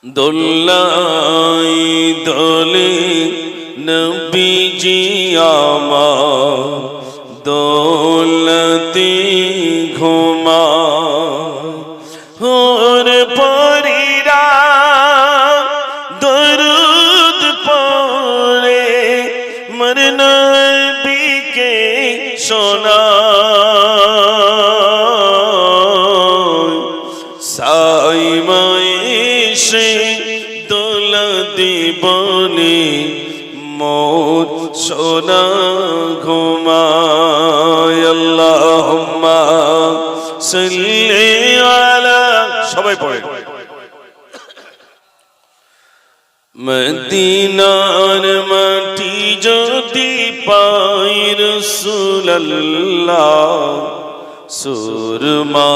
দোলাই দোলে নবীজি আমার দৌলতে ঘুমায় হোর পরিরা দরুদ পড়ে মর নবীকে শোনায় সাইমায় সে দোলা দিবনে মোর সোনা ঘুমায় আল্লাহুম্মা সাল্লি আলা সবাই পড়ে মদিনার মাটি যদি পাই রাসূলুল্লাহ সুরমা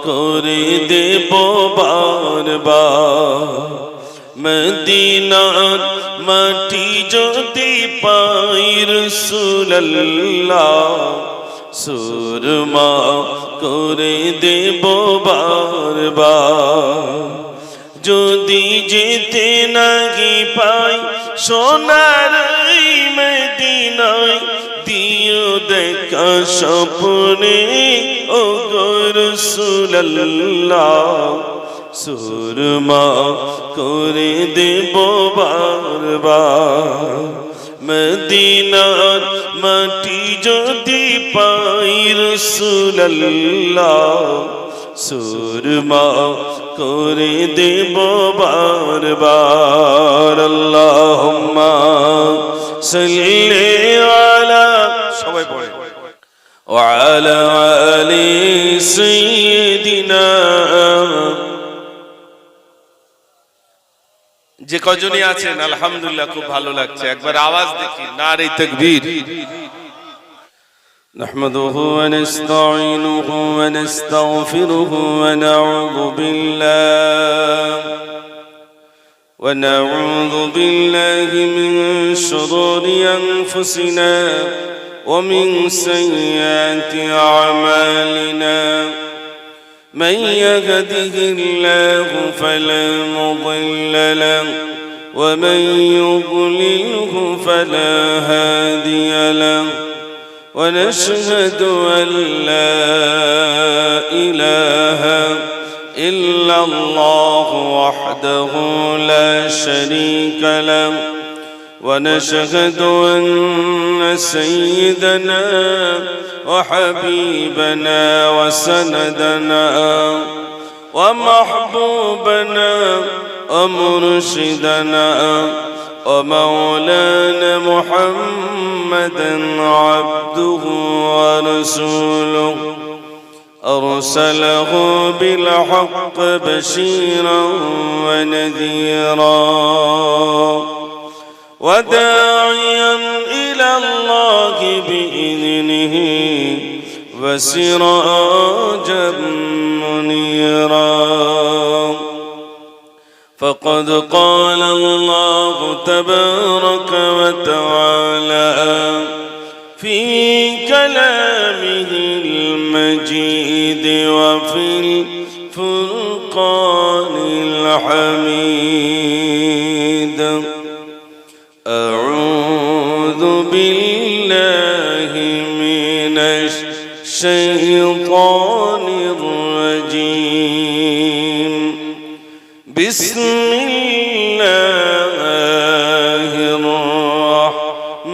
করে দেব বারবার মদিনার মাটি যদি পাই রাসূলুল্লাহ সুরমা করে দেব বারবার যদি যেতে নাহি পাই সোনার মদিনায় দিও দেখা স্বপ্নে ও গো রাসূলুল্লাহ সুরমা করে দেব বারবার মদিনার মাটি যদি পাই রাসূলুল্লাহ সুরমা করে দেব বারবার আল্লাহুম্মা সাল্লি আলা সবাই পড়ে ওয়া আলা আলি সাইয়্যিদিনা যে কজনই আছেন আলহামদুলিল্লাহ খুব ভালো লাগছে একবার আওয়াজ দেখি নারে তাকবীর نحمده ونستعينه ونستغفره ونعوذ بالله من شرور أنفسنا ومن سيئات أعمالنا من يهده الله فلا مضل له ومن يضلله فلا هادي له ونشهد أن لا إله إلا الله وحده لا شريك له ونشهد أن سيدنا وحبيبنا وسندنا ومحبوبنا ومرشدنا ومولانا محمدا عبده ورسوله أرسله بالحق بشيرا ونذيرا وداعيا إلى الله بإذنه وسراجا منيرا فقد قال الله تبارك وتعالى في كلامه المجيد وفي الفرقان الحميد أعوذ بالله من الشيطان الرجيم بسم الله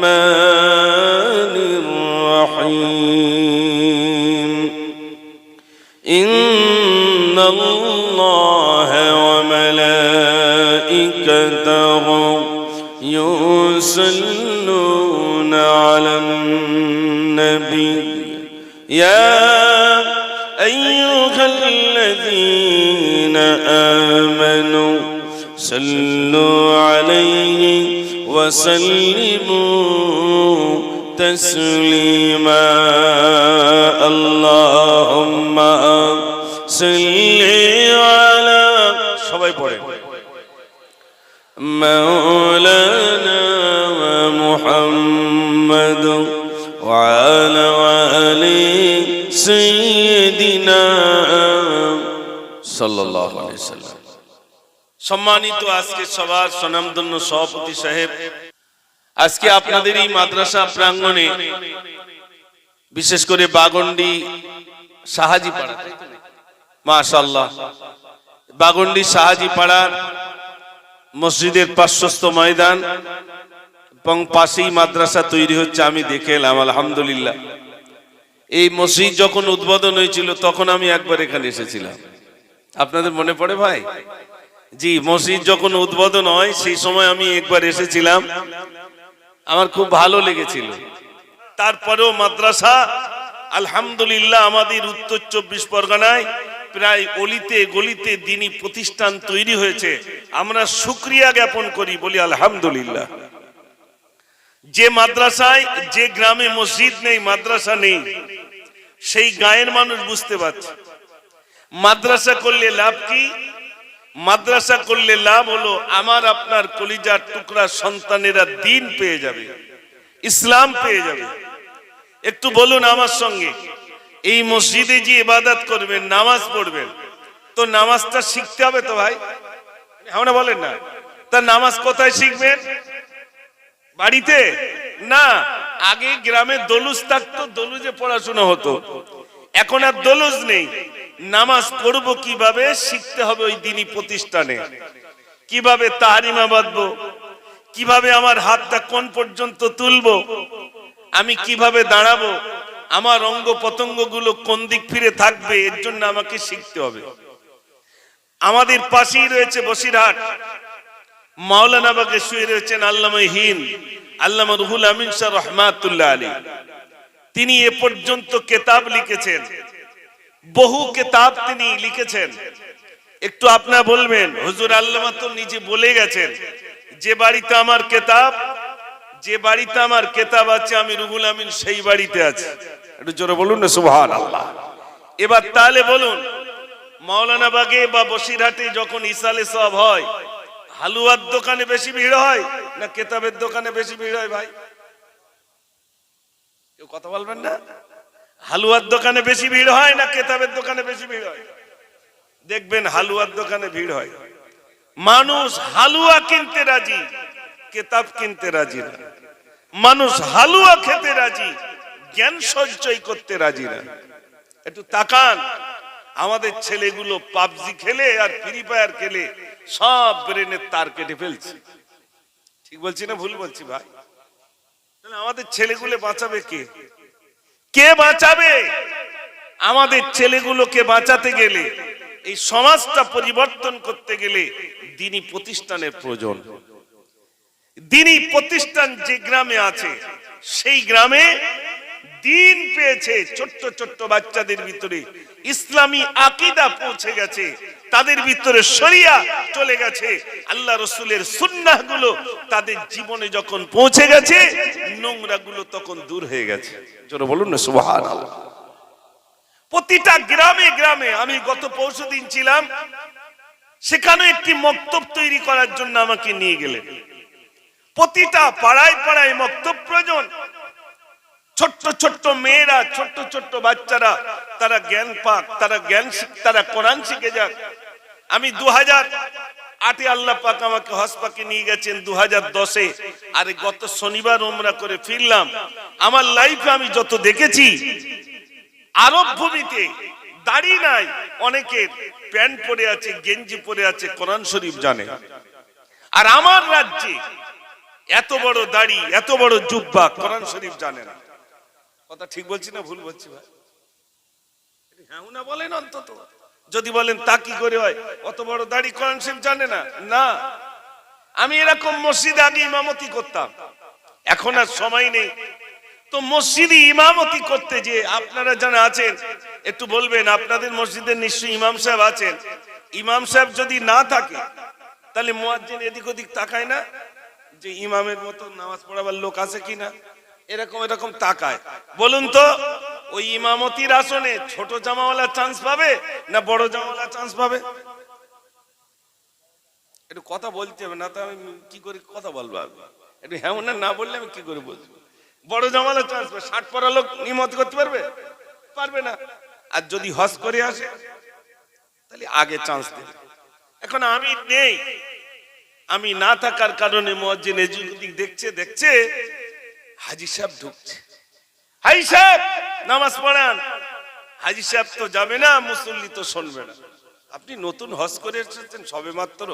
الرحمن الرحيم إن الله وملائكته يصلون على النبي يا أيها الذين آمنوا صلوا عليه وسلموا تسليما اللهم صل على সবাই পড়ে مولانا محمد وعلى آل سيدنا صلى الله عليه وسلم সম্মানিত আজকে সবার স্বনামধন্য সভাপতি সাহেব, আজকে আপনাদের এই মাদ্রাসা প্রাঙ্গণে বিশেষ করে বাগন্ডি সাহাজি পাড়া, মাশাআল্লাহ, বাগন্ডি সাহাজি পাড়ার মসজিদের পার্শ্বস্থ ময়দান এবং পাশেই মাদ্রাসা তৈরি হচ্ছে, আমি দেখে এলাম আলহামদুলিল্লাহ। এই মসজিদ যখন উদ্বোধন হয়েছিল তখন আমি একবার এখানে এসেছিলাম, আপনাদের মনে পড়ে ভাই? জি, মসজিদ যখন উদ্বোধন হয় সেই সময় আমি একবার এসেছিলাম, আমার খুব ভালো লেগেছিল। তারপরেও মাদ্রাসা আলহামদুলিল্লাহ আমাদের উত্তর 24 পরগনায় প্রায় অলিতে গলিতে দ্বীনি প্রতিষ্ঠান তৈরি হয়েছে, আমরা শুকরিয়া জ্ঞাপন করি, বলি আলহামদুলিল্লাহ। যে মাদ্রাসায়, যে গ্রামে মসজিদ নেই, মাদ্রাসা নেই, সেই গায়ের মানুষ বুঝতে পারছে মাদ্রাসা করলে লাভ কি। মাদ্রাসা করলে লাভ হলো আমার আপনার কলিজার টুকরা সন্তানেরা দ্বীন পেয়ে যাবে, ইসলাম পেয়ে যাবে। একটু বলুন আমার সঙ্গে, এই মসজিদে যে ইবাদত করবেন, নামাজ পড়বেন, তো নামাজটা শিখতে হবে তো ভাই, আমরা বলেন না? তা নামাজ কোথায় শিখবেন? বাড়িতে না, আগে গ্রামে দলুজ থাকতো, দলুজে পড়াশোনা হতো, এখন আর দলুজ নেই। নামাজ পড়বো কিভাবে? শিখতে হবে ওই দ্বীনি প্রতিষ্ঠানে। কিভাবে তাহরিমা বাঁধবো, কিভাবে আমার হাতটা কোন পর্যন্ত তুলবো, আমি কিভাবে দাঁড়াবো, আমার অঙ্গ প্রত্যঙ্গ গুলো কোন দিক ফিরে থাকবে, এর জন্য আমাকে শিখতে হবে। আমাদের পাশেই রয়েছে বসিরহাট, মাওলানা বাগে শুয়ে রয়েছেন আল্লামা হিন্দ, আল্লামা রুহুল আমিন শাহ রহমাতুল্লাহ আলাইহি। তিনি এ পর্যন্ত কিতাব লিখেছেন, বহু কিতাব তিনি লিখেছেন। একটু আপনারা বলবেন, হুজুর আল্লামা তো নিজে বলে গেছেন, যে বাড়িতে আমার কিতাব, যে বাড়িতে আমার কিতাব আছে আমি রুহুল আমিন সেই বাড়িতে আছি। একটু জোরে বলুন না সুবহানাল্লাহ। এবার তাহলে বলুন, মাওলানা বাগে বা বসিরহাটে যখন ইসালে সওয়াব হয়, হালুয়ার দোকানে বেশি ভিড় হয় না কিতাবের দোকানে বেশি ভিড় হয় ভাই? কেউ কথা বলবেন না? হালুয়ার দোকানে বেশি ভিড় হয় না কিতাবের দোকানে বেশি ভিড় হয়? দেখবেন হালুয়ার দোকানে ভিড় হয়। মানুষ হালুয়া কিনতে রাজি, কিতাব কিনতে রাজি না। মানুষ হালুয়া খেতে রাজি, জ্ঞান সঞ্চয় করতে রাজি না। একটু তাকান, আমাদের ছেলেগুলো পাবজি খেলে আর ফ্রি ফায়ার খেলে সব ব্রেনের তার কেটে ফেলছে। ঠিক বলছি না ভুল বলছি ভাই? তাহলে আমাদের ছেলেগুলো বাঁচাবে কে? কে বাঁচাবে? আমাদের ছেলেগুলোকে বাঁচাতে গেলে, এই সমাজটা পরিবর্তন করতে গেলে দ্বীনি প্রতিষ্ঠানের প্রয়োজন। দ্বীনি প্রতিষ্ঠান যে গ্রামে আছে, সেই গ্রামে দ্বীন পেয়েছে, ছোট্ট ছোট্ট বাচ্চাদের ভিতরে ইসলামী আকীদা পৌঁছে গেছে, তাদের ভিতরে শরিয়া চলে গেছে, আল্লাহ রাসূলের সুন্নাহ গুলো তাদের জীবনে যখন পৌঁছে গেছে, নোংরা গুলো তখন দূর হয়ে গেছে। জোরে বলুন না সুবহানাল্লাহ। প্রতিটা গ্রামে গ্রামে, আমি গত পরশুদিন ছিলাম, সেখানে একটি মক্তব তৈরি করার জন্য আমাকে নিয়ে গেলেন। প্রতিটা পাড়ায় পাড়ায় মক্তব প্রয়োজন। ছোট্ট ছোট্ট মেয়েরা, ছোট্ট ছোট্ট বাচ্চারা, তারা জ্ঞান পাক, তারা জ্ঞান শিখ, তারা কোরআন শিখে যাক। আমি 2008-এ আল্লাহ পাক আমাকে হজ পাকে নিয়ে গেছেন, 2010-এ, আর গত শনিবার উমরা করে ফিরলাম। আমার লাইফে আমি যত দেখেছি, আরব ভূমিতে দাড়ি নাই, অনেকের প্যান্ট পরে আছে, গেঞ্জি পরে আছে, কোরআন শরীফ জানে। আর আমার রাজ্যে এত বড় দাড়ি, এত বড় জুব্বা, কোরআন শরীফ জানে না। কথা ঠিক বলছি না ভুল বলছি ভাই? হ্যাঁ না বলেন অন্তত। যদি বলেন তা কি করে হয়, অত বড় দাড়ি কোরআন শরীফ জানে না? না, আমি এরকম মসজিদে আগে ইমামতি করতাম, এখন আর সময় নেই। তো মসজিদে ইমামতি করতে যে আপনারা যারা আছেন একটু বলবেন, আপনাদের মসজিদে নিশ্চয়ই ইমাম সাহেব আছেন। ইমাম সাহেব যদি না থাকে তাহলে মুয়াজ্জিন এদিক ওদিক তাকায় না যে ইমামের মতো নামাজ পড়াবার লোক আছে কিনা, এরকম এরকম তাকায়। বলুন তো, ওই ইমামতির আসনে ছোট জামাওয়ালা চান্স পাবে না বড় জামাওয়ালা চান্স পাবে? একটু কথা বলতে হবে না তো, আমি কি করে কথা বলবো? একটু হ্যাঁ না বললে আমি কি করে বলবো? বড় জামাওয়ালা চান্স পাবে, 60 পড়া লোক ইমামতি করতে পারবে? পারবে না। আর যদি হজ করে আসে তাহলে আগে চান্স দেবে। এখন আমি নেই, আমি না থাকার কারণে মুয়াজ্জিন এদিক দেখছে দেখছে হাজী সাহেব ঢুকছে, হাজী সাহেব নামাজ পড়ান। হাজী সাহেব তো যাবে না, মুসল্লি তো শুনবে না। আপনি নতুন হজ করে এসেছেন সবে মাত্র,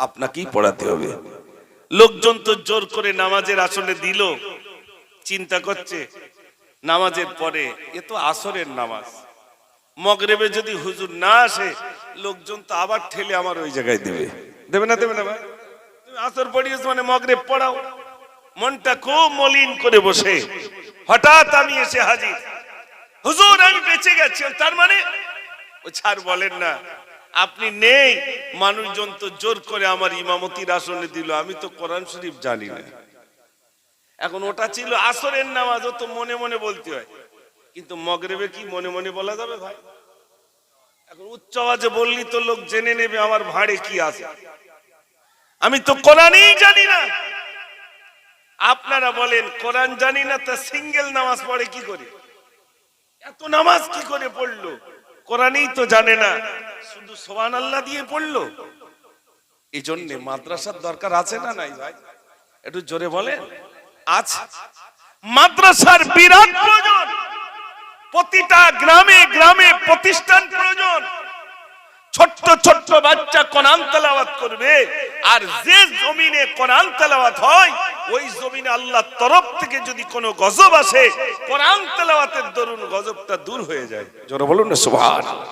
আপনাকেই পড়াতে হবে। লোকজন তো জোর করে নামাজের আসনে দিল, চিন্তা করছে নামাজের পরে এ তো আসরের নামাজ, মগরিবে যদি হুজুর না আসে লোকজন তো আবার ঠেলে আমার ওই জায়গায় দেবে, দেবে না দেবে না ভাই? তুমি আসর পড়িয়েছ মানে মগরিব পড়াও। মনটা খুব মলিন করে বসে হঠাৎ আমি এসে হাজির, হুজুর আমি বেঁচে গেছি। তার মানে ও ছাড় বলেন না, আপনি নেই, মানুষজন তো জোর করে আমার ইমামতির আসনে দিল, আমি তো কোরআন শরীফ জানি না। এখন ওটা ছিল আসরের নামাজ, ও তো মনে মনে বলতে হয়, কিন্তু মগরিবে কি মনে মনে বলা যাবে ভাই? এখন উচ্চ আওয়াজে বললি তো লোক জেনে নেবে আমার ভাঁড়ে কি আছে। আমি তো কোরআনই জানি না। আপনারা বলেন কোরআন জানি না, তা সিঙ্গেল নামাজ পড়ে কি করে? এত নামাজ কি করে পড়লো? কোরআনই তো জানে না, শুধু সুবহানাল্লাহ দিয়ে পড়লো। এই জন্য মাদ্রাসার দরকার আছে না নাই ভাই? একটু জোরে বলেন। আছে, মাদ্রাসার বিরাট প্রয়োজন। প্রতিটা গ্রামে গ্রামে প্রতিষ্ঠান প্রয়োজন। ছোট্ট ছোট্ট বাচ্চা কোরআন তেলাওয়াত করবে, আর যে জমিনে কোরআন তেলাওয়াত হয় ওই জমিনে আল্লাহর তরফ থেকে যদি কোনো গজব আসে, কোরআন তেলাওয়াতের দরুন গজবটা দূর হয়ে যায়। জোরে বলুন না সুবহানাল্লাহ।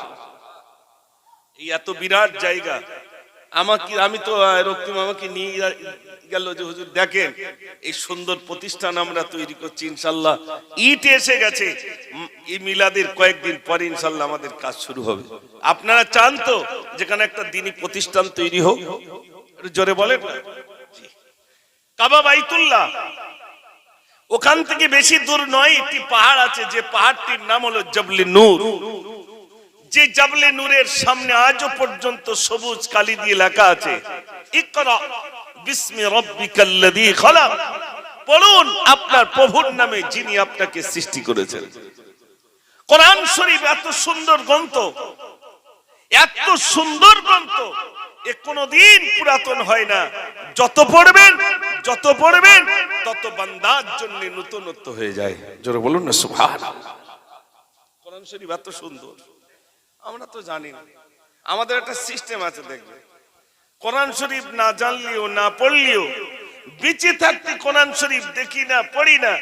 এই এত বিরাট জায়গা, আমি তো রক্তিম আমাকে নিয়ে গেল যে হুজুর দেখেন এই সুন্দর প্রতিষ্ঠান আমরা তৈরি করছি, ইনশাআল্লাহ ইট এসে গেছে, এই মিলাদের কয়েকদিন পরে ইনশাআল্লাহ আমাদের কাজ শুরু হবে। আপনারা চান তো যেখানে একটা দ্বীনি প্রতিষ্ঠান তৈরি হোক? জোরে বলেন। কাবা বাইতুল্লাহ, ওখান থেকে বেশি দূর নয়, একটি পাহাড় আছে, যে পাহাড়টির নাম হলো জবলে নূর। যে জবলে নূরের সামনে আজও পর্যন্ত সবুজ কালি দিয়ে লেখা আছে ইকরা বিসমি রাব্বিকাল্লাযী খালাক, পড়ুন আপনার প্রভুর নামে যিনি আপনাকে সৃষ্টি করেছেন। কোরআন শরীফ এত সুন্দর গ্রন্থ, এত সুন্দর গ্রন্থ, এ কোনদিন পুরাতন হয় না। যত পড়বেন তত বান্দার জন্য নতুনত্ব হয়ে যায়। জোরে বলুন না সুবহানাল্লাহ। কোরআন শরীফ এত সুন্দর, আমরা তো জানি না। আমাদের একটা সিস্টেম আছে, দেখবে কোরআন শরীফ না জানলেও না পড়লেও বেঁচে থাকতে কোরআন শরীফ দেখি না পড়ি না,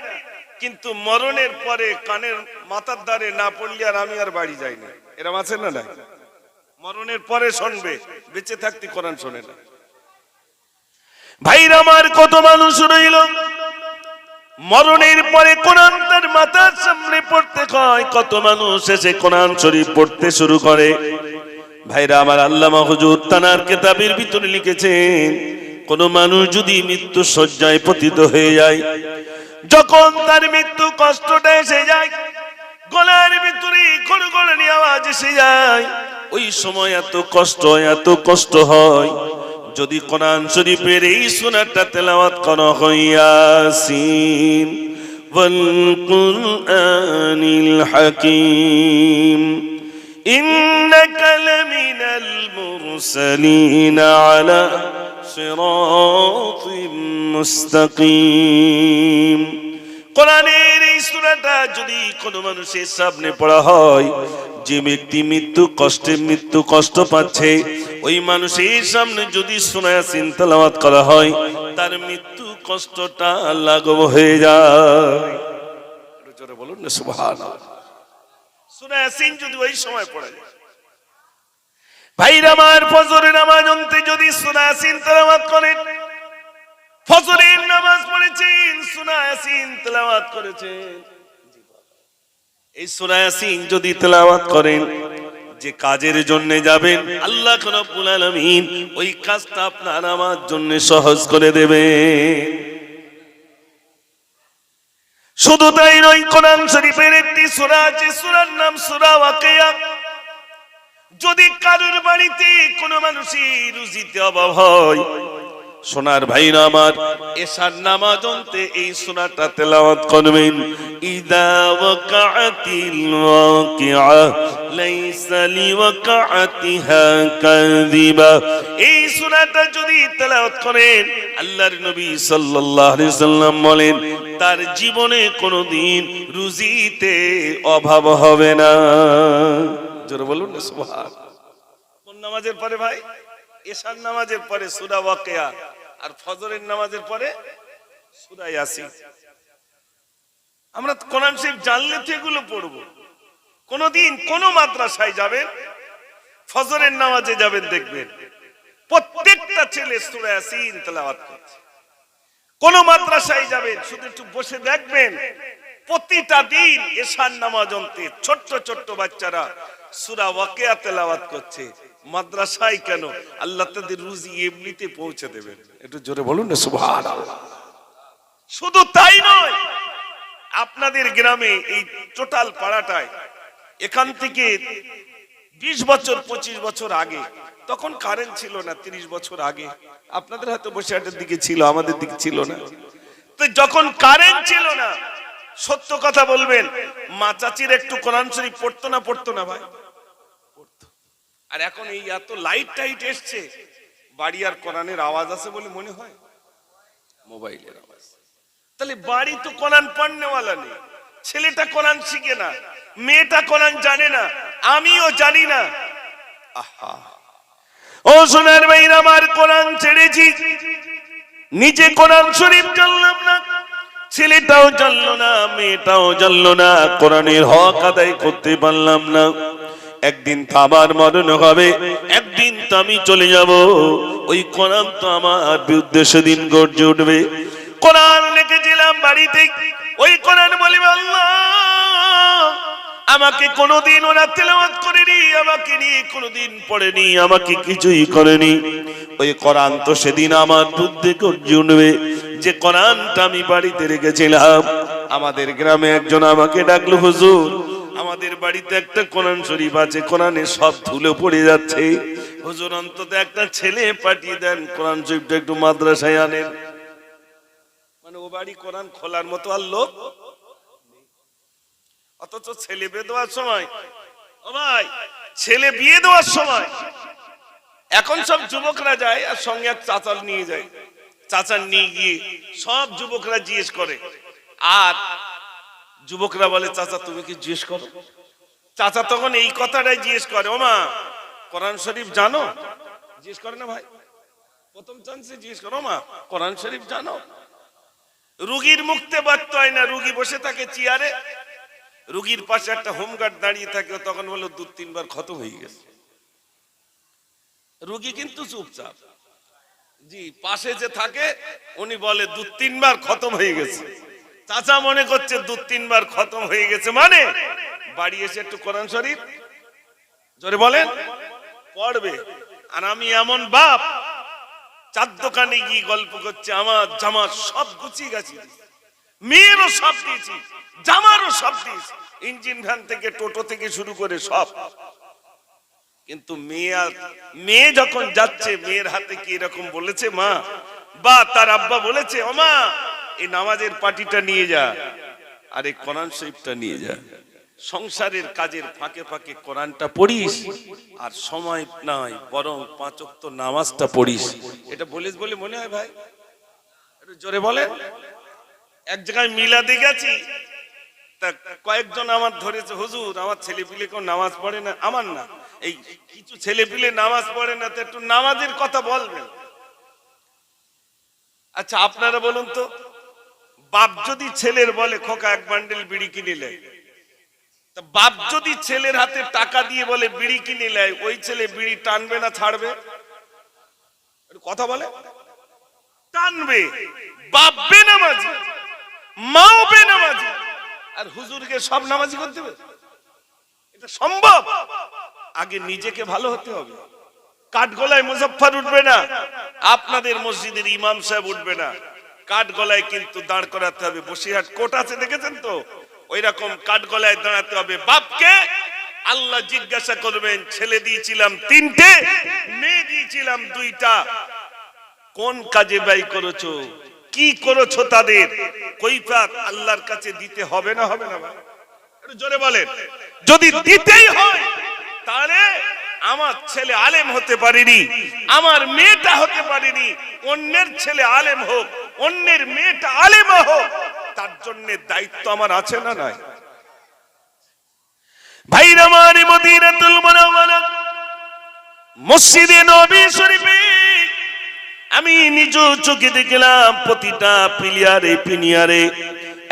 কিন্তু মরণের পরে কানের মাথার দ্বারে না পড়লে আর আমি আর বাড়ি যাই না। এরকম আছে না? না, মরণের পরে শুনবে, বেঁচে থাকতে কোরআন শোনে না। ভাইরা আমার, কত মানুষ রইল মরণের পরে কোরআন তার মাথার সামনে পড়তে হয়, কত মানুষ এসে কোরআন শরীফ পড়তে শুরু করে। ভাইরা আমার, আল্লামা হুজুর তানার কিতাবের ভিতরে লিখেছেন, কোন মানুষ যদি মৃত্যু শয্যায় পতিত হয়ে যায়, যখন তার মৃত্যু কষ্টটা এসে যায়, গলার ভিতরে গড়গড়ানি আওয়াজ এসে যায়, ওই সময় এত কষ্ট হয়। যদি কোরআন শরীফের এই সূরাটা তেলাওয়াত করা হয়, ইয়াসিন ওয়াল কুরআনিল হাকীম ইন্নাকা লামিনাল মুরসালিন আলা সিরাতিম মুস্তাকিম। কোরআনের এই সূরাটা যদি কোনো মানুষের সামনে পড়া হয়, যে ব্যক্তি মৃত্যু কষ্ট পাচ্ছে, ওই মানুষের সামনে যদি সূরা ইয়াসিন তেলাওয়াত করা হয়, তার মৃত্যু কষ্টটা লাঘব হয়ে যায়। জোরে বলুন না সুবহানাল্লাহ। সূরা ইয়াসিন যদি ওই সময় পড়া যায়, ভাইরা আমার, ফজরের নামাজ অন্তে যদি সূরা ইয়াসিন তেলাওয়াত করেন, ফজরের নামাজ পড়েছেন, সূরা ইয়াসিন তেলাওয়াত করেছেন, এই সূরা ইয়াসিন যদি তেলাওয়াত করেন, যে কাজের জন্য যাবেন আল্লাহ রাব্বুল আলামিন ওই কাজটা আপনার আমার জন্য সহজ করে দেবে। শুধু তাই নয়, কোরআন শরীফের একটি সূরা আছে, সূরার নাম সূরা ওয়াকিয়া। যদি কারোর বাড়িতে কোনো মানুষের রুজিতে অভাব হয়, সোনার ভাইরা আমার, এশার নামাজ অন্তে এই সূরাটা তেলাওয়াত করবেন। ইদা ওয়াকাআতিল ওয়াকিআ লাইসা লিওয়াকাআতিহা কাযিবা। এই সূরাটা যদি তেলাওয়াত করেন, আল্লাহর নবী সাল্লাল্লাহু আলাইহি সাল্লাম বলেন তার জীবনে কোনোদিন রুজিতে অভাব হবে না। জোরে বলুন না সুবহানাল্লাহ। কোন নামাজের পরে ভাই? এশার নামাজের পরে সূরা ওয়াকিয়া, আর ফজরের নামাজের পরে সূরা ইয়াসিন। আমরা কোরআন শরীফ জানলে তো এগুলো পড়বো। কোনদিন কোন মাদ্রাসায় যাবেন, ফজরের নামাজে যাবেন, দেখবেন প্রত্যেকটা ছেলে সূরা ইয়াসিন তেলাওয়াত করছে। কোন মাদ্রাসায় যাবেন, শুধু একটু বসে দেখবেন প্রতিটা দিন এশার নামাজ অন্তে ছোট্ট ছোট্ট বাচ্চারা সূরা ওয়াকিয়া তেলাওয়াত করছে। মাদ্রাসায় কেন? আল্লাহ তাদের রুজি এমনিতে পৌঁছে দেবেন। একটু জোরে বলুন না সুবহানাল্লাহ। শুধু তাই নয়, আপনাদের গ্রামে এই টোটাল পাড়াটায় এখান থেকে 20 বছর 25 বছর আগে, তখন কারেন্ট ছিল না, 30 বছর আগে আপনাদের হয়তো বসিরহাটের দিকে ছিল, আমাদের দিকে ছিল না। তো যখন কারেন্ট ছিল না, সত্য কথা বলবেন, মা চাচির একটু কোরআন শরীফ পড়তো না ভাই? পড়তো। আর এখন এই এত লাইট টাইট এসছে, বাড়ি আর কোরআনের আওয়াজ আছে বলে মনে হয় মোবাইলের আওয়াজ। তাহলে বাড়ি তো কোরআন পড়নেওয়ালা নেই, ছেলেটা কোরআন শিখে না, মেয়েটা কোরআন জানে না, আমিও জানি না। আহা, ও সোনার ভাইরা আমার, কোরআন ছেড়েছি, নিজে কোরআন শরীফ জানলাম না, ছেলেটাও জানলো না, মেয়েটাও জানলো না, কোরআনের হক আদায় করতে পারলাম না। একদিন তো আমার মরণ হবে, একদিন তো আমি চলে যাব, ওই কোরআন তো আমার বিরুদ্ধে সেদিন গর্জে উঠবে। কোরআন লিখেছিলাম বাড়িতে, ওই কোরআন বলবে আল্লাহ আমাকে কোনোদিন ওরা তেলাওয়াত করেনি, আমাকে নিয়ে কোনোদিন পড়েনি, আমাকে কিছুই করেনি। ওই কোরআন তো সেদিন আমার বুদ্ধি গর্জে উঠবে, যে কোরআনটা আমি বাড়িতে রেখেছিলাম। আমাদের গ্রামে একজন আমাকে ডাকলো, হুজুর আমাদের বাড়িতে একটা কোরআন শরীফ আছে, কোরআনে সব ধুলো পড়ে যাচ্ছে, হুজুর অন্তত একটা ছেলে পাঠিয়ে দেন, কোরআন শরীফটা একটু মাদ্রাসায় আনেন। মানে ও বাড়ি কোরআন খোলার মতো আর লোক, অথচ ছেলে বিয়ে দেওয়ার সময়, ও ভাই ছেলে বিয়ে দেওয়ার সময় এখন সব যুবকরা যায় আর সঙ্গে এক চাচাল নিয়ে যায়, চাচার নিয়ে গিয়ে সব যুবকরা জিজ্ঞেস করে, আর যুবকরা বলে চাচা তুমি কি জিজ্ঞেস করো? চাচা তখন এই কথাটাই জিজ্ঞেস করে, ও মা কোরআন শরীফ জানো? জিজ্ঞেস করে না ভাই, প্রথম চান্সে জিজ্ঞেস করো, মা কোরআন শরীফ জানো? রুগীর মুখতে বাড়তে হয় না, রুগী বসে থাকে চেয়ারে, রুগীর পাশে একটা হোমগার্ড দাঁড়িয়ে থাকে, তখন বলো 2-3 বার খতম হয়ে গেছে। রুগী কিন্তু চুপচাপ, জি পাশে যে থাকে উনি বলে 2-3 বার খতম হয়ে গেছে। চাচা মনে করছে 2-3 বার খতম হয়ে গেছে মানে বাড়ি এসে একটু কোরআন শরীফ জোরে বলেন পড়বে। আর আমি এমন বাপ, চার দোকানে গিয়ে গল্প করছে, আমার জামা সব গুছিয়ে গেছি, মেয়েরও সব দিয়েছি, জামারও সব দিয়েছি, ইঞ্জিন ভ্যান থেকে টোটো থেকে শুরু করে সব। কিন্তু মেয়ে যখন যাচ্ছে, মেয়ের হাতে কি এরকম বলেছে মা বা তার আব্বা বলেছে, ও মা এই নামাজের পাটিটা নিয়ে যা, আর এই কোরআন শরীফটা নিয়ে যা, সংসারের কাজের ফাঁকে ফাঁকে কোরআনটা পড়িস, আর সময় নাই বরং 5 ওয়াক্ত নামাজটা পড়িস। এটা বলিস বলে মনে হয় ভাই? একটু জোরে বলেন। এক জায়গায় মিলাদে গেছি, তা কয়েকজন আমার ধরেছে, হুজুর আমার ছেলে পিলে কেউ নামাজ পড়ে না, আমার না এই কিছু ছেলে পিলে নামাজ পড়ে না, তো একটু নামাজের কথা বলবেন। আচ্ছা আপনারা বলুন তো, বাপ যদি ছেলের বলে খোকা 1 বান্ডেল বিড়ি কিনে লে, তা বাপ যদি ছেলের হাতে টাকা দিয়ে বলে বিড়ি কিনে লে, ওই ছেলে বিড়ি টানবে না ছাড়বে? কথা বলে টানবে। বাপ বেনামাজি, মাও বেনামাজি, আর হুজুরকে সব নামাজি করতে দেবে? এটা সম্ভব? আগে নিজেকে ভালো হতে হবে। কাঠগোলায় মুজফফর উঠবে না, আপনাদের মসজিদের ইমাম সাহেব উঠবে না, কাঠগোলায় কিন্তু দাঁড় করাতে হবে। বসিরহাট কোর্ট আছে দেখেছেন তো, ওই রকম কাঠগোলায় দাঁড়াতে হবে। বাপকে আল্লাহ জিজ্ঞাসা করবেন, ছেলে দিয়েছিলাম 3টে, মেয়ে দিয়েছিলাম 2টা, কোন কাজে ব্যয় করেছো, কি করেছো, তাদের কৈফিয়ত আল্লাহর কাছে দিতে হবে না হবে না ভাই? একটু জোরে বলেন। যদি দিতেই হয় তাহলে আমার ছেলে আলেম হতে পারেনি, আমার মেয়েটা হতে পারেনি, অন্যের ছেলে আলেম হোক, অন্যের মেয়েটা আলেম হোক, তার জন্য দায়িত্ব আমার আছে না নাই? ভাইরা আমার, মদিনাতুল মুনাওয়ারা মসজিদে নবী শরীফে আমি নিজ চোখে দেখলাম প্রতিটা পিলিয়ারে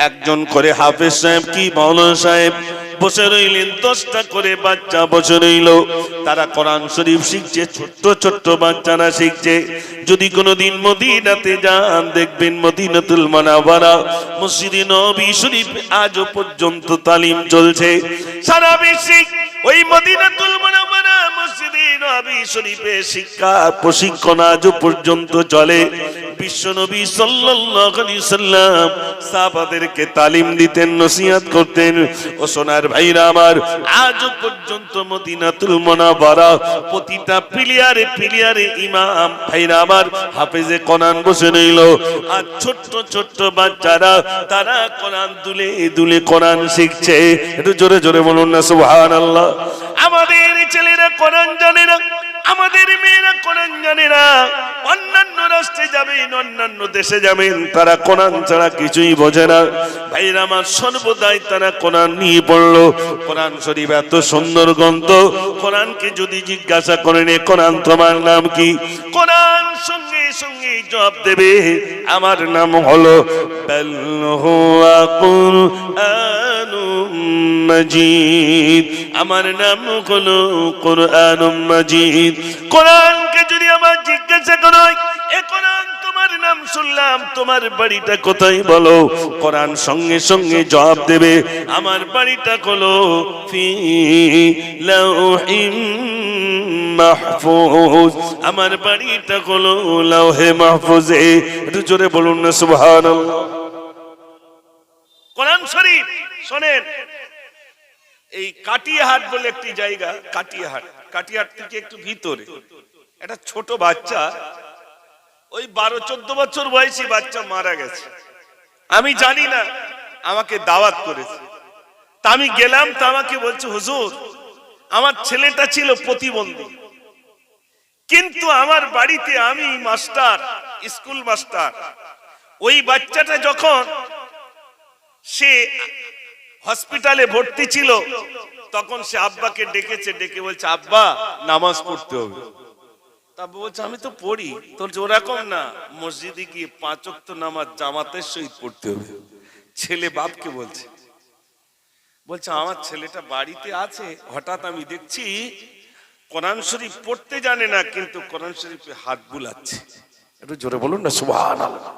একজন করে হাফেজ সাহেব কি মাওলানা সাহেব বসে রইলেন, 10টা করে বাচ্চা বসে রইল। তারা কোরআন শরীফ শিখছে, ছোট্ট ছোট্ট বাচ্চারা শিখছে। যদি কোনোদিন মদিনাতে যান দেখবেন মদিনাতুল মুনাওয়ারা মসজিদে নবী শরীফ আজও পর্যন্ত তালিম চলছে। সারা বিশ্বে ওই মদিনাতুল মুনাওয়ারা মসজিদে নবী শরীফে শিক্ষা প্রশিক্ষণ আজও পর্যন্ত চলে। বিশ্বনবী সাল্লাল্লাহু আলাইহি সাল্লাম সাহাবাদেরকে তালিম দিতেন, নসিহত করতেন। ও সোনার ভাইরা আমার, আজও পর্যন্ত মদিনাতুল মুনাওয়ারা প্রতিটা পিলিয়ারে ইমাম ভাইরা আমার হাফেজে কোরআন বসে রইল। আর ছোট্ট ছোট্ট বাচ্চারা তারা কোরআন দুলে দুলে কোরআন শিখছে। একটু জোরে জোরে বলুন না সুবহানাল্লাহ। আমাদের ছেলেরা কোরআন জানে না, আমাদের মেয়েরা কোরআন জানে না। অন্যান্য রাষ্ট্রে যাবেন, অন্যান্য দেশে যাবেন, তারা কোরআন ছাড়া কিছুই বোঝে না। ভাইরা আমার, সর্বদাই তারা কোরআন নিয়ে পড়লো। কোরআন শরীফ এত সুন্দর গ্রন্থ, কোরআনকে যদি জিজ্ঞাসা করেন কোরআন তোমার নাম কি, কোরআন সঙ্গে সঙ্গে জবাব দেবে আমার নাম হলো বাল হুয়া কুরআনুম মাজিদ, আমার নাম হলো কুরআনুম মাজিদ। কোরআনকে যদি আমার জিজ্ঞাসা করো এ কোরআন তোমার নাম শুনলাম, তোমার বাড়িটা কোথায় বলো, কোরআন সঙ্গে সঙ্গে জবাব দেবে আমার বাড়িটা হলো ফি লাউহিম মাহফুজ, আমার বাড়িটা হলো লাউহে মাহফুজে। একটু জোরে বলুন না সুবহানাল্লাহ। কোরআন শরীফ শোনেন, এই কাটিয়াহাট বলে একটি জায়গা, কাটিয়াহাট থেকে একটু ভিতরে একটা ছোট বাচ্চা, ওই 12-14 বছর বয়সী বাচ্চা মারা গেছে। আমি জানি না, আমাকে দাওয়াত করেছে। তা আমি গেলাম, তা আমাকে বলছে হুজুর আমার ছেলেটা ছিল প্রতিবন্ধী, কিন্তু আমার বাড়িতে আমি মাস্টার, স্কুল মাস্টার। ওই বাচ্চাটা যখন সে হসপিটালে ভর্তি ছিল তখন সে আব্বাকে ডেকেছে, ডেকে বলছে আব্বা নামাজ পড়তে হবে। আব্বা বলছে আমি তো পড়ি। তো ওরকম না, মসজিদে গিয়ে 5 ওয়াক্ত নামাজ জামাতের সহিত পড়তে হবে। ছেলে বাপকে বলছে আমার ছেলেটা বাড়িতে আছে, হঠাৎ আমি দেখছি কোরআন শরীফ পড়তে জানে না, কিন্তু কোরআন শরীফে হাত বুলাচ্ছে। একটু জোরে বলুন না সুবহানাল্লাহ।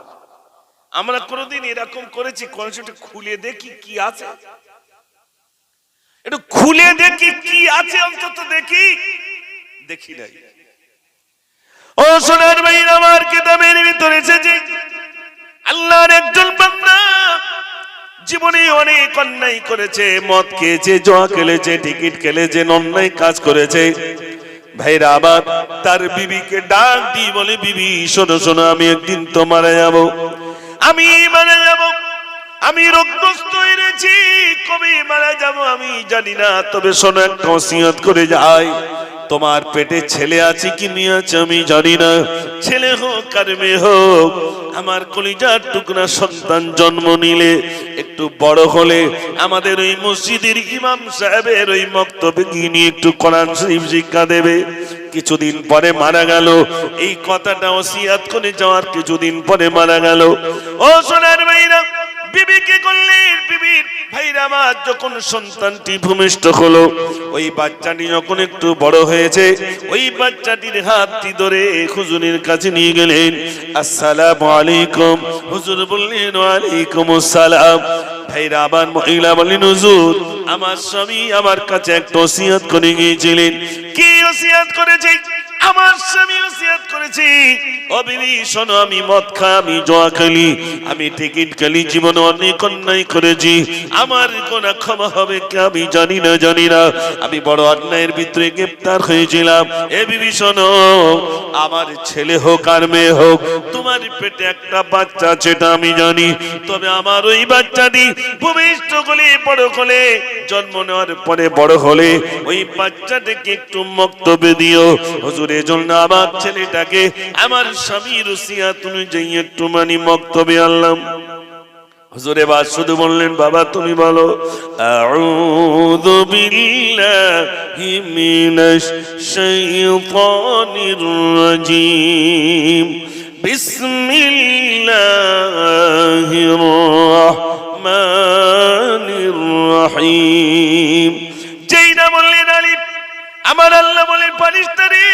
আমরা কোনদিন এরকম করেছি কোরআন শরীফ খুলে দেখি কি আছে? একটু খুলে দেখি কি আছে, অন্তত দেখি নাই। ও সোনার ভাই, আমার কিতাবের ভিতরে এসেছে আল্লাহর একজন বান্দা জীবনে অনেক অন্যায় করেছে, মদ খেয়েছে, জুয়া খেলেছে, টিকিট খেলেছে, অন্যায় কাজ করেছে। ভাইরা আবার তার বিবিকে ডাক দিয়ে বলে বিবি শোনো শোনো, আমি একদিন তো মারা যাব, আমি রোগগ্রস্ত হয়েছি, কবে মারা যাব আমি জানি না, তবে শোনো একটা ওসিয়ত করে যাই, তোমার পেটে ছেলে আছে কি মেয়ে আছে আমি জানি না, ছেলে হোক আর মেয়ে হোক, আমার কলিজার টুকরা সন্তান জন্ম নিলে একটু বড় হলে আমাদের ওই মসজিদের ইমাম সাহেবের ওই মক্তবে গিয়ে নিয়ে একটু কোরআন শরীফ শিক্ষা দেবে। কিছুদিন পরে মারা গেল। এই কথাটা ওসিয়াত করে যাওয়ার কিছুদিন পরে মারা গেল। ও সোনার ভাইরা, বিবিকে করলেন, বিবির ভাইরা আমার যখন সন্তানটি ভূমিষ্ঠ হলো, ওই বাচ্চাটি যখন একটু বড় হয়েছে, ওই বাচ্চাটির হাতটি ধরে হুজুরের কাছে নিয়ে গেলেন। আসসালামু আলাইকুম। হুজুর বললেন ওয়ালাইকুম আসসালাম। ভাইরা আবার মহিলা বললেন হুজুর আমার স্বামী আমার কাছে একটা ওসিয়ত করে গিয়েছিলেন। কি ওসিয়ত করেছে? আমার স্বামী ওসিয়ত করেছে, ও বিবি শোনো, আমি মদ খাই, আমি জুয়া খেলি, আমি টিকিট খেলি, জীবনে অনেক অন্যায় করেছি, আমার গুনাহ ক্ষমা হবে কি আমি জানি না, আমি বড় অন্যায়ের ভিতরে গ্রেফতার হয়েছিলাম। এ বিবি শোনো, আমার ছেলে হোক আর মেয়ে হোক, তোমার পেটে একটা বাচ্চা আছে এটা আমি জানি, তবে আমার ওই বাচ্চাটি ভূমিষ্ঠ হলে, বড় হলে, জন্ম নেওয়ার পরে বড় হলে ওই বাচ্চাটাকে একটু মক্তব্য দিও হুজুর, এজন্য আমার ছেলেটাকে আমার স্বামীর ওসিয়ত অনুযায়ী একটু মানি মক্তব্যে আনলাম। হুজুর এবার শুধু বললেন, বাবা তুমি বলো, আউযু বিল্লাহি মিনাশ শাইতানির রাজীম, বিসমিল্লাহির রাহমানির রহিম। যেই না বললেন আলিফ, আমার আল্লাহ বলেন পারিস্তারি,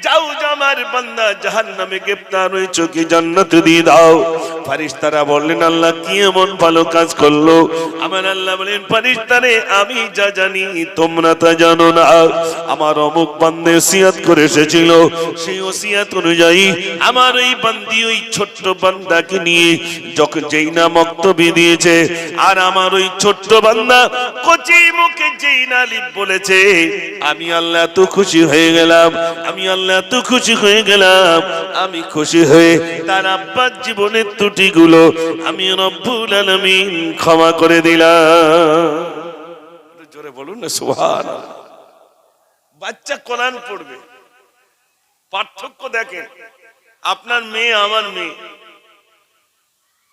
যাও আমার বান্দা জাহান্নামে গ্রেফতার হয়েছে কি জান্নাতে দিয়ে দাও। ফারিস্তারা বললেন, আল্লাহ কি এমন ভালো কাজ করলো? আমার আল্লাহ বলেন, ফারিস্তারে আমি যা জানি তোমরা তা জানো না। আমার অমুক বান্দা ওসিয়ত করে এসেছিল, সেই ওসিয়ত অনুযায়ী আমার ওই বান্দি ওই ছোট্ট বান্দাকে নিয়ে যখন যেই না বক্তব্য দিয়েছে, আর আমার ওই ছোট্ট বান্দা কচি মুখে যেই না আলিফ বলেছে, আমি আল্লাহ এত খুশি হয়ে গেলাম, আমি আল্লাহ এত খুশি হয়ে গেলাম, আমি খুশি হয়ে তার আব্বার জীবনের ত্রুটিগুলো আমি রব্বুল আলামিন ক্ষমা করে দিলাম। জোরে বলুন না সুবহানাল্লাহ। বাচ্চা কোরআন পড়বে, পার্থক্য দেখেন, আপনার মেয়ে আমার মেয়ে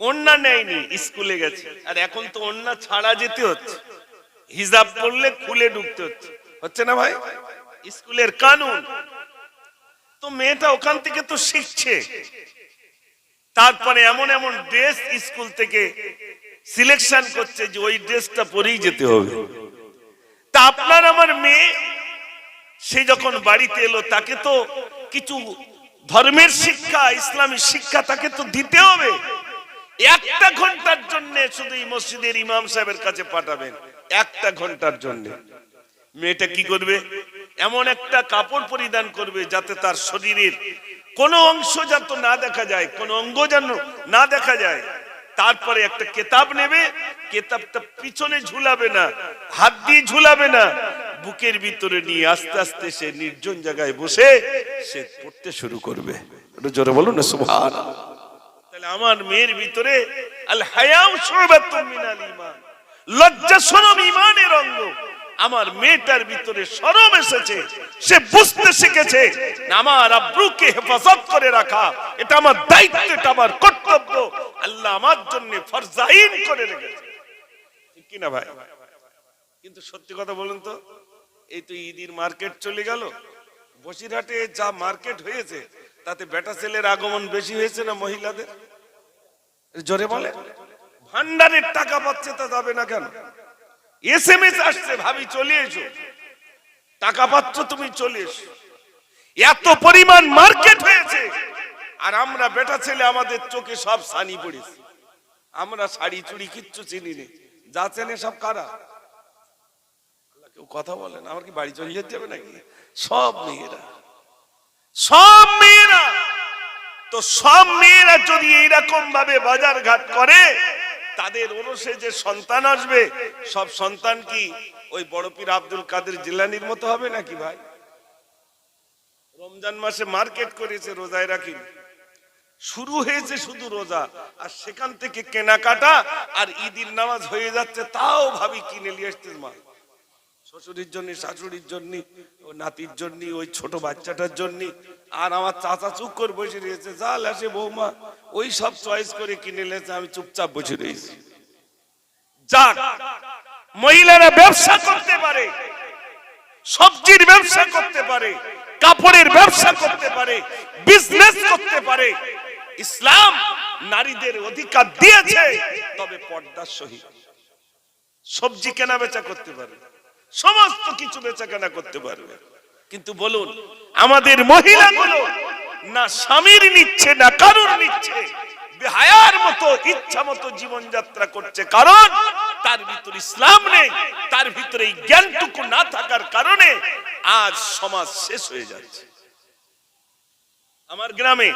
ওন্না নেয়নি, স্কুলে গেছে, আর এখন তো ওন্না ছাড়া যেতে হচ্ছে, হিজাব পড়লে খুলে ঢুকতে হচ্ছে না ভাই, স্কুলের কানুন। তো মেয়েটা ওখান থেকে তো শিখছে, তারপরে এমন এমন ড্রেস স্কুল থেকে সিলেকশন করছে যে ওই ড্রেসটা পরেই যেতে হবে। তা আপনার আমার মেয়ে সে যখন বাড়িতে এলো, তাকে তো কিছু ধর্মের শিক্ষা, ইসলামী শিক্ষা তাকে তো দিতে হবে। একটা ঘন্টার জন্য শুধু এই মসজিদের ইমাম সাহেবের কাছে পাঠাবেন, একটা ঘন্টার জন্য। মেয়েটা কি করবে? এমন একটা কাপড় পরিধান করবে যাতে তার শরীরের কোনো অংশ যাতে না দেখা যায়, কোনো অঙ্গ যেন না দেখা যায়। তারপরে একটা কিতাব নেবে, কিতাবটা পিছনে ঝুলাবে না, হাত দিয়ে ঝুলাবে না, বুকের ভিতরে নিয়ে আস্তে আস্তে সে নির্জন জায়গায় বসে সে পড়তে শুরু করবে। একটু জোরে বলুন না সুবহানাল্লাহ। তাহলে আমার মেয়ের ভিতরে আল হায়াউ শুবাতুম মিনাল ঈমান, লজ্জা শরম ঈমানের অঙ্গ। আমার মেয়েটার ভিতরে শরম এসেছে, সে বুঝতে শিখেছে আমার আব্রুকে হেফাজত করে রাখা এটা আমার দায়িত্ব, এটা আমার কর্তব্য, আল্লাহ আমার জন্য ফরজ আইন করে রেখেছে, ঠিক কি না ভাই? কিন্তু সত্যি কথা বলুন তো, এই তো ঈদের মার্কেট চলে গেল, বসিরহাটে যা মার্কেট হয়েছে তাতে বেটা ছেলের আগমন বেশি হয়েছে না মহিলাদের? জোরে বলে। ভান্ডারের টাকা পাচ্ছে তা যাবে না কেন? এসএমএস আসছে, ভাবি চলে এসো, টাকা পাচ্ছ তুমি চলে এসো। এত পরিমাণ মার্কেট হয়েছে, আর আমরা বেটা ছেলে আমাদের চোখে সব সানি পড়েছে, আমরা শাড়ি চুড়ি কিচ্ছু চিনি নি, যা চেনে সব কারা? কেউ কথা বলেন, আমার কি বাড়ি চলে যেতে হবে নাকি? সব মেয়েরা, সব মেয়েরা। তো সব মেয়েরা যদি এইরকম ভাবে বাজার ঘাট করে, তাদের ওরসে যে সন্তান আসবে, সব সন্তান কি ওই বড় পীর আব্দুল কাদের জিলানীর মতো হবে নাকি ভাই? রমজান মাসে মার্কেট করেছে, রোজায় রাখি, শুরু হয়েছে শুধু রোজা, আর সেখান থেকে কেনাকাটা, আর ঈদের নামাজ হয়ে যাচ্ছে, তাও ভাবি কিনে নিয়ে আসতে, মা শ্বশুরের জন্য, শাশুড়ির জন্য, নাতির জন্য, ওই ছোট বাচ্চাটার জন্য। আর আমার চাচা চুপ করে বসে রয়েছে, যা আসে বৌমা ওই সব চয়েস করে কিনে নিয়েছে, আমি চুপচাপ বসে রয়েছি। যাক, মহিলারা ব্যবসা করতে পারে, সবজির ব্যবসা করতে পারে, কাপড়ের ব্যবসা করতে পারে, বিজনেস করতে পারে। ইসলাম নারীদের অধিকার দিয়েছে, তবে পর্দার সহিত। সবজি কেনা বেচা করতে পারবে, সমস্ত কিছু বেচা কেনা করতে পারবে, কিন্তু বলুন আমাদের মহিলাগুলো না স্বামীর নিচ্ছে না কারুর নিচ্ছে, বেহায়ার মতো ইচ্ছা মতো জীবনযাত্রা করছে, কারণ তার ভিতরে ইসলাম নেই, তার ভিতরে এই জ্ঞানটুকু না থাকার কারণে আজ সমাজ শেষ হয়ে যাচ্ছে। আমার গ্রামে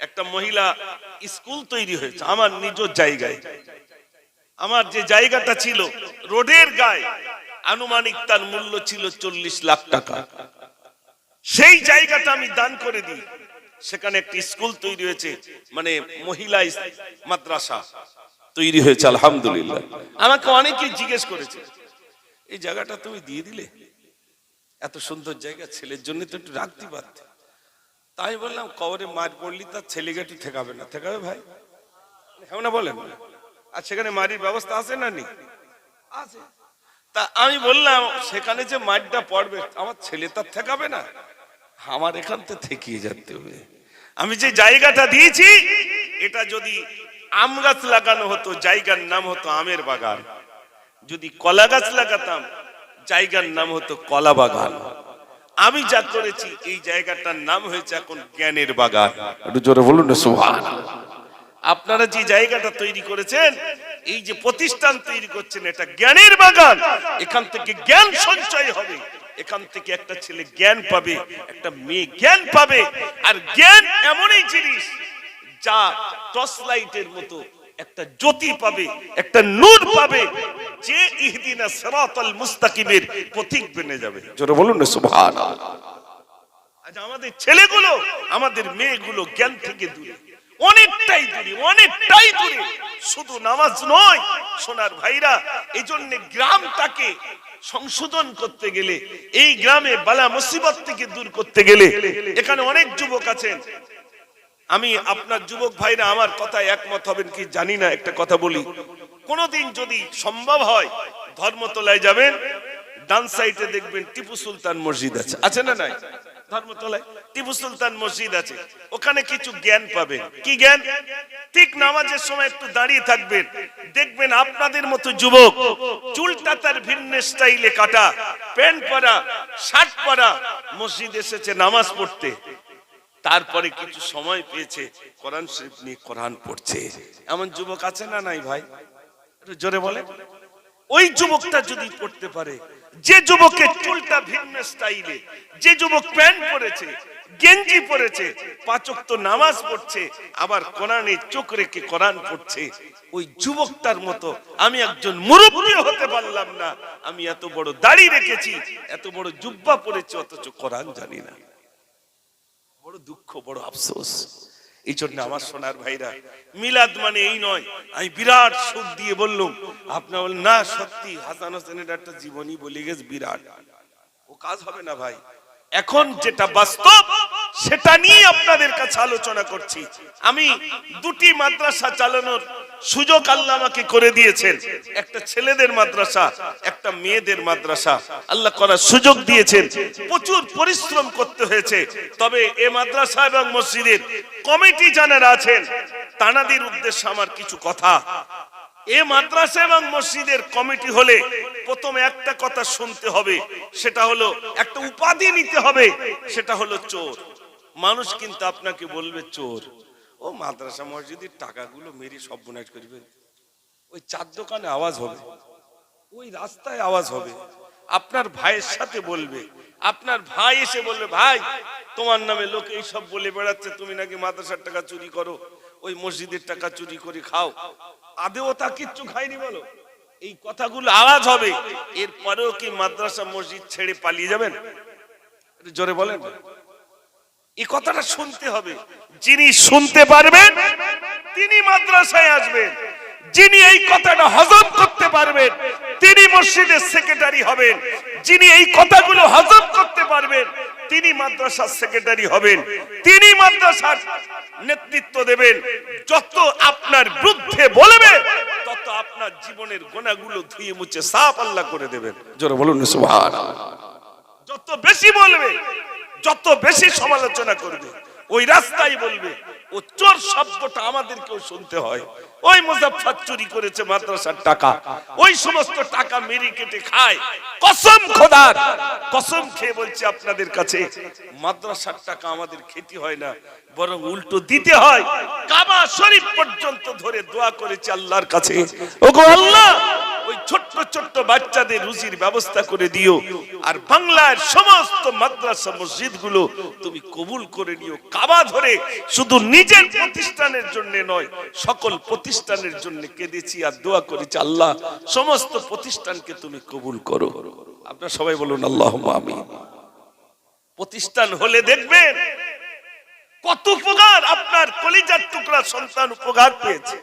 একটা মহিলা স্কুল তৈরি হয়েছে আমার নিজ জায়গায়। আমার যে জায়গাটা ছিল রোডের গায়ে, আনুমানিক তার মূল্য ছিল 40 লাখ টাকা। সেই জায়গাটা আমি দান করে দিই, সেখানে একটি স্কুল তৈরি হয়েছে, মানে মহিলা মাদ্রাসা তৈরি হয়েছে আলহামদুলিল্লাহ। আমাকে অনেকেই জিজ্ঞেস করেছে, এই জায়গাটা তুমি দিয়ে দিলে, এত সুন্দর জায়গা, ছেলের জন্য তো একটু রাখতে পারতে। তাই বললাম, কবরে মার পড়লি তার ছেলেকে একটু ঠেকাবে না? ঠেকাবে ভাই, হ্যাঁ না বলেন? আর সেখানে মারির ব্যবস্থা আছে না? নেই? আছে। তা আমি বললাম, সেখানে যে মারটা পড়বে আমার ছেলে তার ঠেকাবে না, আমার এখান থেকে যেতে হবে। আমি যে জায়গাটা দিয়েছি, এটা যদি আম গাছ লাগানো হতো, জায়গার নাম হতো আমের বাগান। যদি কলা গাছ লাগাতাম, জায়গার নাম হতো কলা বাগান। আমি যা করেছি, এই জায়গাটার নাম হয়েছে এখন জ্ঞানের বাগান। একটু জোরে বলুন না সুবহানাল্লাহ। আপনারা যে জায়গাটা তৈরি করেছেন, এই যে প্রতিষ্ঠান তৈরি করছেন, এটা জ্ঞানের বাগান। এখান থেকে জ্ঞান সঞ্চয় হবে, এখান থেকে একটা ছেলে জ্ঞান পাবে, একটা মেয়ে জ্ঞান পাবে। আর জ্ঞান এমনই জিনিস যা টর্চ লাইটের মতো একটা জ্যোতি পাবে, একটা নূর পাবে, যে ইহদিনা সিরাতাল মুস্তাকিমের পথিক বনে যাবে। জোরে বলুন না সুবহানাল্লাহ। আজ আমাদের ছেলেগুলো, আমাদের মেয়েগুলো জ্ঞান থেকে দূরে, অনেকটাই দূরে, অনেকটাই দূরে। শুধু নামাজ নয় সোনার ভাইরা, এই জন্য গ্রামটাকে সংশোধন করতে গেলে, এই গ্রামে বালা মুসিবত থেকে দূর করতে গেলে, এখানে অনেক যুবক আছেন। আমি আপনার যুবক ভাইরা আমার কথায় একমত হবেন কি জানি না, একটা কথা বলি। কোনদিন যদি সম্ভব হয়, ধর্মতলায় যাবেন, ডান সাইডে দেখবেন টিপু সুলতান মসজিদ আছে, আছে না নাই? ধর্মতলায় টিপু সুলতান মসজিদ আছে, ওখানে কিছু জ্ঞান পাবেন। কি জ্ঞান? ঠিক নামাজের সময় একটু দাঁড়িয়ে থাকবেন, দেখবেন আপনাদের মতো যুবক চুলটা তার ভিন্ন স্টাইলে কাটা, প্যান্ট পরা, শার্ট পরা, মসজিদ এসেছে নামাজ পড়তে। তারপরে কিছু সময় পেয়েছে, কোরআন শরীফ নিয়ে কোরআন পড়ছে। এমন যুবক আছে না নাই ভাই? একটু জোরে বলে। ওই যুবকটা যদি পড়তে পারে, যে যুবকের চুলটা ভিন্ন স্টাইলে, যে যুবক প্যান্ট পরেছে, গেঞ্জি পরেছে, 5 ওয়াক্ত নামাজ পড়ছে, আবার কোরআনে চোখ রেখে কোরআন পড়ছে, ওই যুবকটার মতো আমি একজন মুরব্বি হতে পারলাম না। আমি এত বড় দাড়ি রেখেছি, এত বড় জুব্বা পরেছি, অথচ কোরআন জানি না। বড় দুঃখ, বড় আফসোস। এই জন্য আমার সোনার ভাইরা, মিলাদ মানে এই নয়। আমি বিরাট সুখ দিয়ে বললাম, আপনারা বলেন না সত্যি হাসান হোসেনের একটা জীবনী বলে গেছে বিরাট, ও কাজ হবে না ভাই। এখন যেটা বাস্তব সেটা নিয়ে আপনাদের কাছে আলোচনা করছি। আমি 2টি মাদ্রাসা চালানোর সুযোগ আল্লাহ আমাকে করে দিয়েছেন, একটা ছেলেদের মাদ্রাসা, একটা মেয়েদের মাদ্রাসা আল্লাহ করার সুযোগ দিয়েছেন। প্রচুর পরিশ্রম করতে হয়েছে। তবে এই মাদ্রাসা এবং মসজিদের কমিটি যারা আছেন, তানাদের উদ্দেশ্যে আমার কিছু কথা। এই মাদ্রাসা এবং মসজিদের কমিটি হলে প্রথমে একটা কথা শুনতে হবে, সেটা হলো একটা উপাধি নিতে হবে, সেটা হলো চোর। মানুষ কিন্তু আপনাকে বলবে চোর। ও মাদ্রাসা মসজিদের টাকাগুলো মেরে সর্বনাশ করবে, ওই চার দোকানে আওয়াজ হবে, ওই রাস্তায় আওয়াজ হবে, আপনার ভাইয়ের সাথে বলবে, আপনার ভাই এসে বলবে, ভাই তোমার নামে লোক এই সব বলে বেড়াচ্ছে, তুমি নাকি মাদ্রাসার টাকা চুরি করো, ওই মসজিদের টাকা চুরি করে খাও। আদেও তা কিচ্ছু খাইনি বলো, এই কথাগুলো আওয়াজ হবে। এরপরেও কি মাদ্রাসা মসজিদ ছেড়ে পালিয়ে যাবেন? জোরে বলেন। এই কথাটা শুনতে হবে। যিনি শুনতে পারবেন তিনি মাদ্রাসায় আসবেন, যিনি এই কথাটা হজম করতে পারবেন তিনি মসজিদের সেক্রেটারি হবেন, যিনি এই কথাগুলো হজম করতে পারবেন তিনি মাদ্রাসার সেক্রেটারি হবেন, তিনি মাদ্রাসার নেতৃত্ব দেবেন। যত আপনার বিরুদ্ধে বলবে, তত আপনার জীবনের গুনাহগুলো ধুয়ে মুছে সাফ আল্লাহ করে দেবেন। জোরে বলুন সুবহানাল্লাহ। যত বেশি বলবে, যত বেশি সমালোচনা করবে, ওই রাস্তায় বলবে, ও চোর শব্দটা আমাদেরকেও শুনতে হয়। ওই মুজাফফর চুরি করেছে মাদ্রাসার টাকা, ওই সমস্ত টাকা মেরে কেটে খায়। কসম খোদার, কসম খেয়ে বলছি আপনাদের কাছে, মাদ্রাসার টাকা আমাদের খেতে হয় না, বরং উল্টো দিতে হয়। কাবা শরীফ পর্যন্ত ধরে দোয়া করেছে আল্লাহর কাছে, ওগো আল্লাহ ওই ছোট্ট ছোট্ট বাচ্চাদের রুজির ব্যবস্থা করে দিও। আর বাংলার সমস্ত মাদ্রাসা মসজিদগুলো তুমি কবুল করে নিও। কাবা ধরে শুধু নিজের প্রতিষ্ঠানের জন্য নয়, সকল প্রতিষ্ঠানের জন্য কেঁদেছি আর দোয়া করেছি, আল্লাহ সমস্ত প্রতিষ্ঠানকে তুমি কবুল করো। আপনারা সবাই বলুন আল্লাহুম্মা আমিন। প্রতিষ্ঠান হলে দেখবেন কত উপকার, আপনার কলিজার টুকরা সন্তান উপকার পেয়েছে।